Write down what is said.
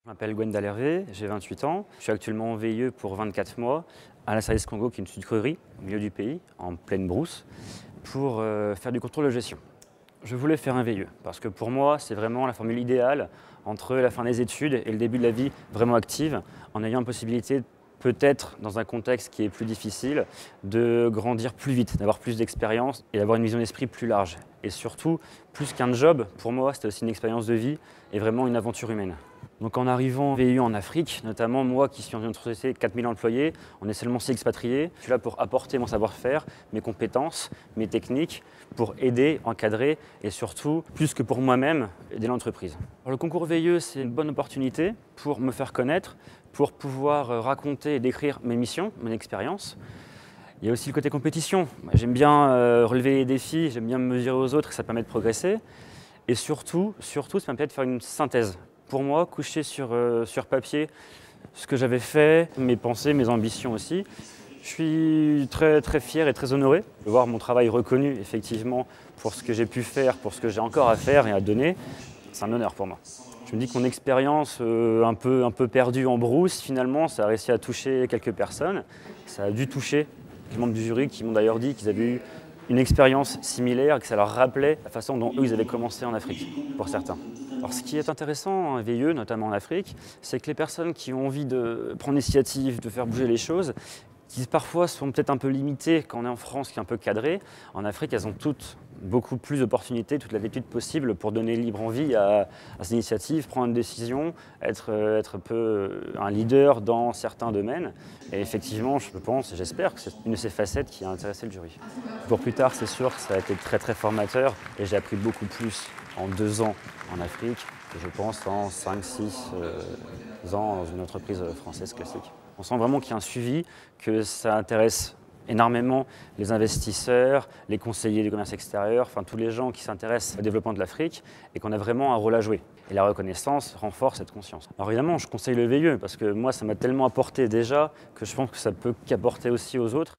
Je m'appelle Gwendal Hervé, j'ai 28 ans. Je suis actuellement en VIE pour 24 mois à la Service Congo, qui est une sucrerie au milieu du pays, en pleine brousse, pour faire du contrôle de gestion. Je voulais faire un VIE parce que pour moi, c'est vraiment la formule idéale entre la fin des études et le début de la vie vraiment active, en ayant la possibilité, peut-être dans un contexte qui est plus difficile, de grandir plus vite, d'avoir plus d'expérience et d'avoir une vision d'esprit plus large. Et surtout, plus qu'un job, pour moi, c'était aussi une expérience de vie et vraiment une aventure humaine. Donc en arrivant en VIE en Afrique, notamment moi qui suis dans une société de 4000 employés, on est seulement 6 expatriés. Je suis là pour apporter mon savoir-faire, mes compétences, mes techniques, pour aider, encadrer et surtout, plus que pour moi-même, aider l'entreprise. Le concours VIE, c'est une bonne opportunité pour me faire connaître, pour pouvoir raconter et décrire mes missions, mon expérience. Il y a aussi le côté compétition. J'aime bien relever les défis, j'aime bien me mesurer aux autres, ça permet de progresser. Et surtout, ça me permet de faire une synthèse. Pour moi, coucher sur papier ce que j'avais fait, mes pensées, mes ambitions aussi. Je suis très fier et très honoré de voir mon travail reconnu effectivement pour ce que j'ai pu faire, pour ce que j'ai encore à faire et à donner. C'est un honneur pour moi. Je me dis que mon expérience un peu perdue en brousse, finalement, ça a réussi à toucher quelques personnes. Ça a dû toucher les membres du jury qui m'ont d'ailleurs dit qu'ils avaient eu une expérience similaire et que ça leur rappelait la façon dont eux ils avaient commencé en Afrique, pour certains. Alors ce qui est intéressant en VIE, notamment en Afrique, c'est que les personnes qui ont envie de prendre l'initiative, de faire bouger les choses, qui parfois sont peut-être un peu limitées quand on est en France, qui est un peu cadré, en Afrique elles ont toutes beaucoup plus d'opportunités, toute l'attitude possible pour donner libre envie à ces initiatives, prendre une décision, être un peu un leader dans certains domaines. Et effectivement, je pense et j'espère que c'est une de ces facettes qui a intéressé le jury. Pour plus tard, c'est sûr que ça a été très formateur et j'ai appris beaucoup plus en 2 ans en Afrique que je pense en 5-6 ans dans une entreprise française classique. On sent vraiment qu'il y a un suivi, que ça intéresse énormément les investisseurs, les conseillers du commerce extérieur, enfin tous les gens qui s'intéressent au développement de l'Afrique et qu'on a vraiment un rôle à jouer. Et la reconnaissance renforce cette conscience. Alors évidemment, je conseille le VIE parce que moi, ça m'a tellement apporté déjà que je pense que ça peut qu'apporter aussi aux autres.